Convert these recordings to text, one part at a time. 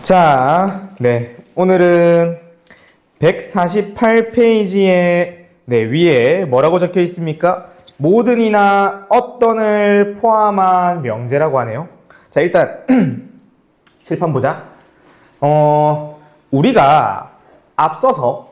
자, 오늘은 148페이지에 위에 뭐라고 적혀 있습니까? 모든이나 어떤을 포함한 명제라고 하네요. 자, 일단 칠판 보자. 우리가 앞서서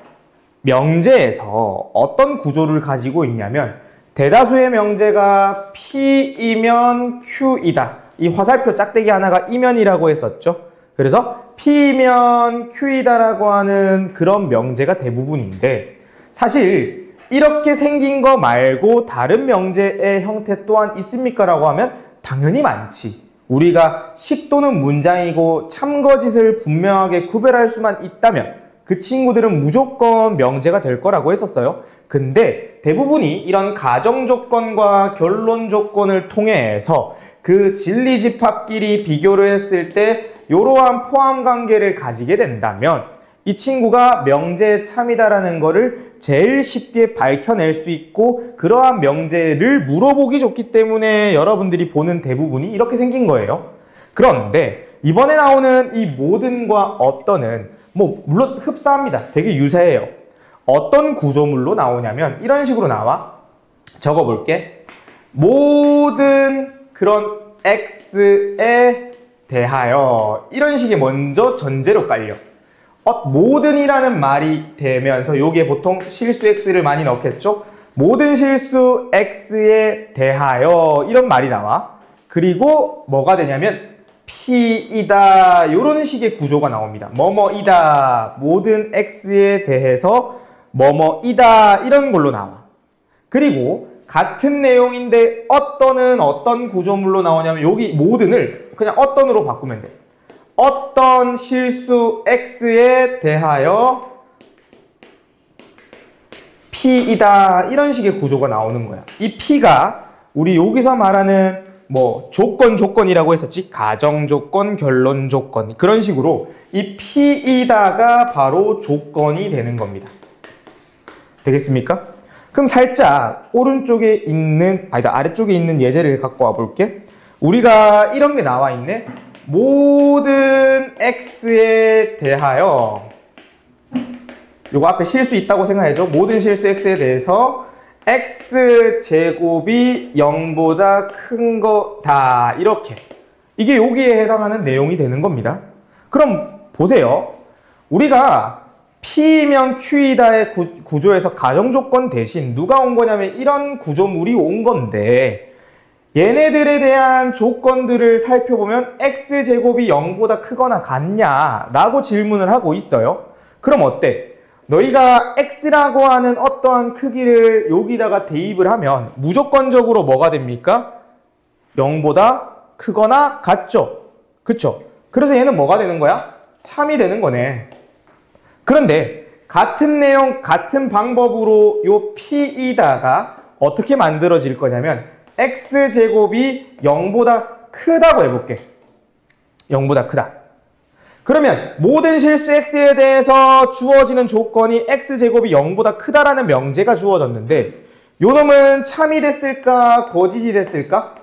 명제에서 어떤 구조를 가지고 있냐면 대다수의 명제가 P이면 Q이다. 이 화살표 짝대기 하나가 이면이라고 했었죠. 그래서 P이면 Q이다라고 하는 그런 명제가 대부분인데, 사실 이렇게 생긴 거 말고 다른 명제의 형태 또한 있습니까? 라고 하면 당연히 많지. 우리가 식 또는 문장이고 참거짓을 분명하게 구별할 수만 있다면 그 친구들은 무조건 명제가 될 거라고 했었어요. 근데 대부분이 이런 가정조건과 결론조건을 통해서 그 진리집합끼리 비교를 했을 때 이러한 포함관계를 가지게 된다면 이 친구가 명제의 참이다라는 거를 제일 쉽게 밝혀낼 수 있고, 그러한 명제를 물어보기 좋기 때문에 여러분들이 보는 대부분이 이렇게 생긴 거예요. 그런데 이번에 나오는 이 모든과 어떤은 물론 흡사합니다. 되게 유사해요. 어떤 구조물로 나오냐면 이런 식으로 나와. 적어볼게. 모든 그런 X에 대하여, 이런 식의 먼저 전제로 깔려. 모든이라는 말이 되면서 여기에 보통 실수 X를 많이 넣겠죠? 모든 실수 X에 대하여 이런 말이 나와. 그리고 뭐가 되냐면 P이다, 이런 식의 구조가 나옵니다. 뭐뭐이다, 모든 X에 대해서 뭐뭐이다, 이런 걸로 나와. 그리고 같은 내용인데 어떤은 어떤 구조물로 나오냐면 여기 모든을 그냥 어떤으로 바꾸면 돼. 어떤 실수 X에 대하여 P이다, 이런 식의 구조가 나오는 거야. 이 P가 우리 여기서 말하는 조건이라고 했었지. 가정조건, 결론조건, 그런 식으로 이 P이다가 바로 조건이 되는 겁니다. 되겠습니까? 그럼 살짝 오른쪽에 있는, 아래쪽에 있는 예제를 갖고 와 볼게. 우리가 이런 게 나와 있네. 모든 X에 대하여, 요거 앞에 실수 있다고 생각해줘. 모든 실수 X에 대해서 X제곱이 0보다 큰 거다, 이렇게. 이게 여기에 해당하는 내용이 되는 겁니다. 그럼 보세요. 우리가 P면 Q이다의 구조에서 가정조건 대신 누가 온 거냐면 이런 구조물이 온 건데, 얘네들에 대한 조건들을 살펴보면 X제곱이 0보다 크거나 같냐? 라고 질문을 하고 있어요. 그럼 어때? 너희가 X라고 하는 어떠한 크기를 여기다가 대입을 하면 무조건적으로 뭐가 됩니까? 0보다 크거나 같죠? 그쵸? 그래서 얘는 뭐가 되는 거야? 참이 되는 거네. 그런데 같은 내용, 같은 방법으로 요 P이다가 어떻게 만들어질 거냐면 X제곱이 0보다 크다고 해볼게. 0보다 크다. 그러면 모든 실수 X에 대해서 주어지는 조건이 X제곱이 0보다 크다라는 명제가 주어졌는데, 요 놈은 참이 됐을까? 거짓이 됐을까?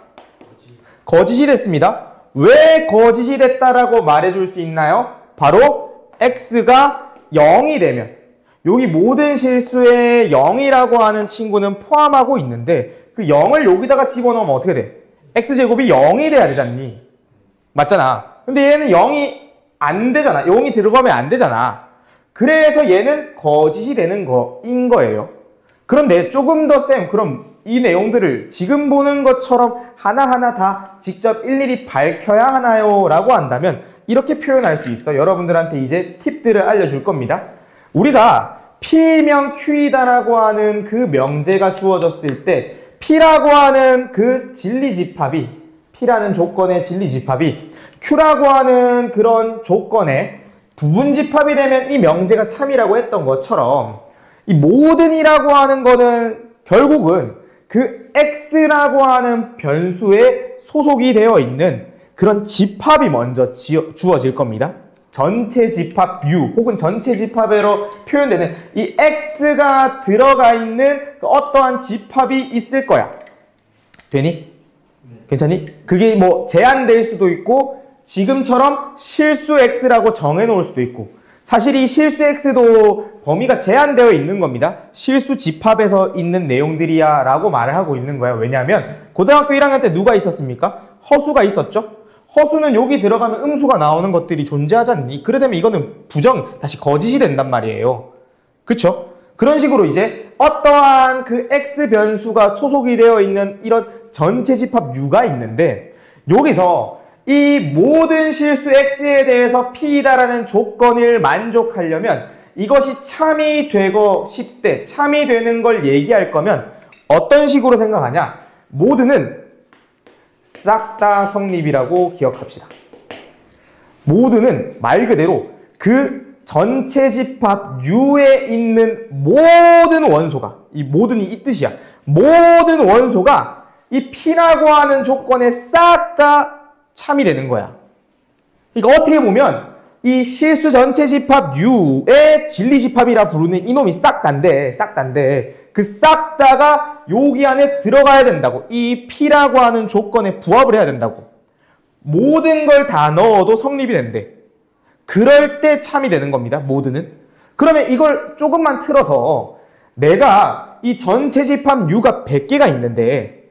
거짓이 됐습니다. 왜 거짓이 됐다라고 말해줄 수 있나요? 바로 X가 0이 되면, 여기 모든 실수에 0이라고 하는 친구는 포함하고 있는데 그 0을 여기다가 집어넣으면 어떻게 돼? X제곱이 0이 돼야 되잖니. 맞잖아. 근데 얘는 0이 안 되잖아. 0이 들어가면 안 되잖아. 그래서 얘는 거짓이 되는 거인 거예요. 그런데 조금 더 그럼 이 내용들을 지금 보는 것처럼 하나하나 다 직접 일일이 밝혀야 하나요? 라고 한다면 이렇게 표현할 수 있어. 여러분들한테 이제 팁들을 알려줄 겁니다. 우리가 P면 Q이다라고 하는 그 명제가 주어졌을 때 P라고 하는 그 진리집합이, P라는 조건의 진리집합이 Q라고 하는 그런 조건의 부분집합이 되면 이 명제가 참이라고 했던 것처럼, 이 모든이라고 하는 거는 결국은 그 X라고 하는 변수에 소속이 되어 있는 그런 집합이 먼저 주어질 겁니다. 전체 집합 U 혹은 전체 집합으로 표현되는 이 X가 들어가 있는 어떠한 집합이 있을 거야. 되니? 괜찮니? 그게 제한될 수도 있고 지금처럼 실수 x라고 정해놓을 수도 있고, 사실 이 실수 x도 범위가 제한되어 있는 겁니다. 실수 집합에서 있는 내용들이야 라고 말을 하고 있는 거예요. 왜냐하면 고등학교 1학년 때 누가 있었습니까? 허수가 있었죠? 허수는 여기 들어가면 음수가 나오는 것들이 존재하지 않니? 그래 되면 이거는 부정, 다시 거짓이 된단 말이에요. 그쵸? 그런 식으로 이제 어떠한 그 x 변수가 소속이 되어 있는 이런 전체 집합 u가 있는데, 여기서 이 모든 실수 x에 대해서 p다라는 조건을 만족하려면 이것이 참이 되고 싶대, 참이 되는 걸 얘기할 거면 어떤 식으로 생각하냐? 모드는 싹 다 성립이라고 기억합시다. 모드는 말 그대로 그 전체 집합 U에 있는 모든 원소가, 이 모든이 이 뜻이야. 모든 원소가 이 P라고 하는 조건에 싹 다 참이 되는 거야. 그러니까 어떻게 보면 이 실수 전체 집합 U의 진리 집합이라 부르는 이놈이 싹 다인데, 그 싹 다가 여기 안에 들어가야 된다고. 이 P라고 하는 조건에 부합을 해야 된다고. 모든 걸 다 넣어도 성립이 된대. 그럴 때 참이 되는 겁니다. 모드는. 그러면 이걸 조금만 틀어서 내가 이 전체 집합 U가 100개가 있는데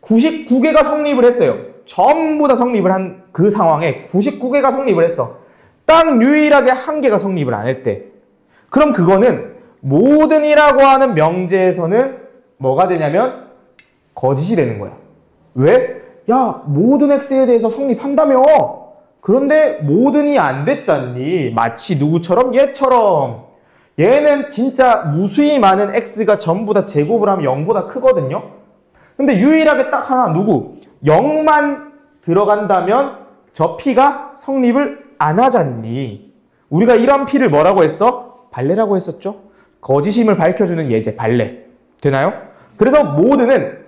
99개가 성립을 했어요. 전부 다 성립을 한 그 상황에 99개가 성립을 했어. 딱 유일하게 1개가 성립을 안 했대. 그럼 그거는 모든이라고 하는 명제에서는 뭐가 되냐면 거짓이 되는 거야. 왜? 야, 모든 x에 대해서 성립한다며. 그런데 모든이 안 됐잖니. 마치 누구처럼? 얘처럼. 얘는 진짜 무수히 많은 x가 전부 다 제곱을 하면 0보다 크거든요. 근데 유일하게 딱 하나 누구? 0만 들어간다면 저 p가 성립을 안 하잖니. 우리가 이런 p를 뭐라고 했어? 발레라고 했었죠. 거짓임을 밝혀주는 예제, 발레. 되나요? 그래서 모드는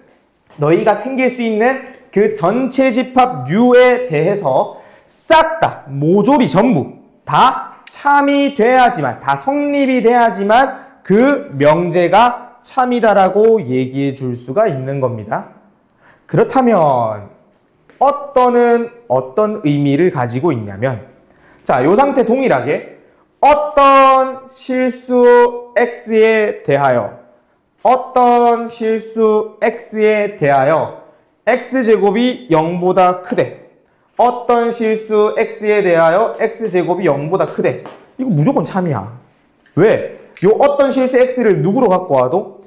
너희가 생길 수 있는 그 전체 집합 U에 대해서 싹 다, 모조리 전부 다 참이 돼야지만, 다 성립이 돼야지만 그 명제가 참이다라고 얘기해 줄 수가 있는 겁니다. 그렇다면 어떤 의미를 가지고 있냐면, 자, 요 상태 동일하게 어떤 실수 x에 대하여 x제곱이 0보다 크대. 어떤 실수 x에 대하여 x제곱이 0보다 크대. 이거 무조건 참이야. 왜? 요 어떤 실수 x를 누구로 갖고 와도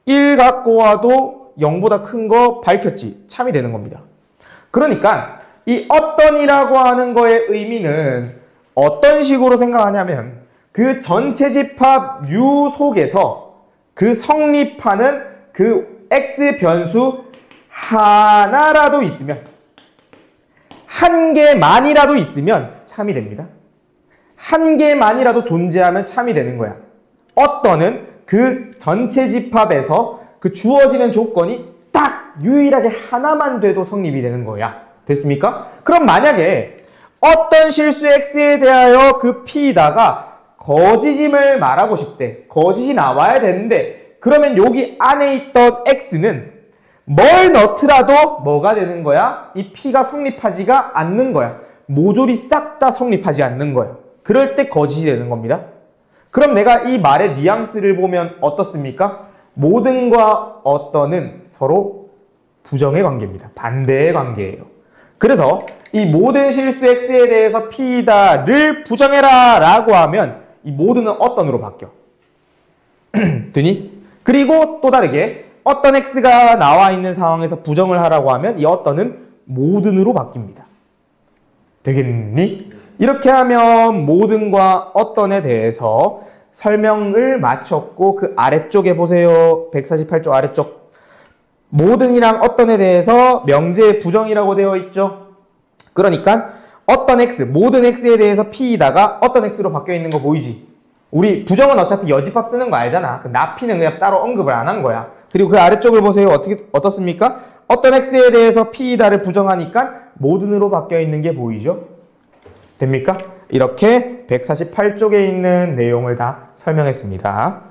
1 갖고 와도 0보다 큰 거 밝혔지. 참이 되는 겁니다. 그러니까 이 어떤이라고 하는 거의 의미는 어떤 식으로 생각하냐면 그 전체 집합 U 속에서 그 성립하는 그 X 변수 하나라도 있으면, 한 개만이라도 있으면 참이 됩니다. 한 개만이라도 존재하면 참이 되는 거야. 어떤은 그 전체 집합에서 그 주어지는 조건이 딱 유일하게 하나만 돼도 성립이 되는 거야. 됐습니까? 그럼 만약에 어떤 실수 x에 대하여 그 p다가 거짓임을 말하고 싶대. 거짓이 나와야 되는데, 그러면 여기 안에 있던 x는 뭘 넣더라도 뭐가 되는 거야? 이 p가 성립하지가 않는 거야. 모조리 싹 다 성립하지 않는 거야. 그럴 때 거짓이 되는 겁니다. 그럼 내가 이 말의 뉘앙스를 보면 어떻습니까? 모든과 어떤은 서로 부정의 관계입니다. 반대의 관계예요. 그래서 이 모든 실수 x에 대해서 p다를 부정해라 라고 하면 이 모든은 어떤으로 바뀌어. 되니? 그리고 또 다르게 어떤 x가 나와 있는 상황에서 부정을 하라고 하면 이 어떤은 모든으로 바뀝니다. 되겠니? 이렇게 하면 모든과 어떤에 대해서 설명을 마쳤고, 그 아래쪽에 보세요. 148쪽 아래쪽. 모든이랑 어떤에 대해서 명제의 부정이라고 되어 있죠. 그러니까 어떤 x, 모든 x에 대해서 p다가 어떤 x로 바뀌어 있는 거 보이지? 우리 부정은 어차피 여집합 쓰는 거 알잖아. 그 나피는 그냥 따로 언급을 안 한 거야. 그리고 그 아래쪽을 보세요. 어떻습니까? 어떤 x에 대해서 p다를 부정하니까 모든으로 바뀌어 있는 게 보이죠? 됩니까? 이렇게 148쪽에 있는 내용을 다 설명했습니다.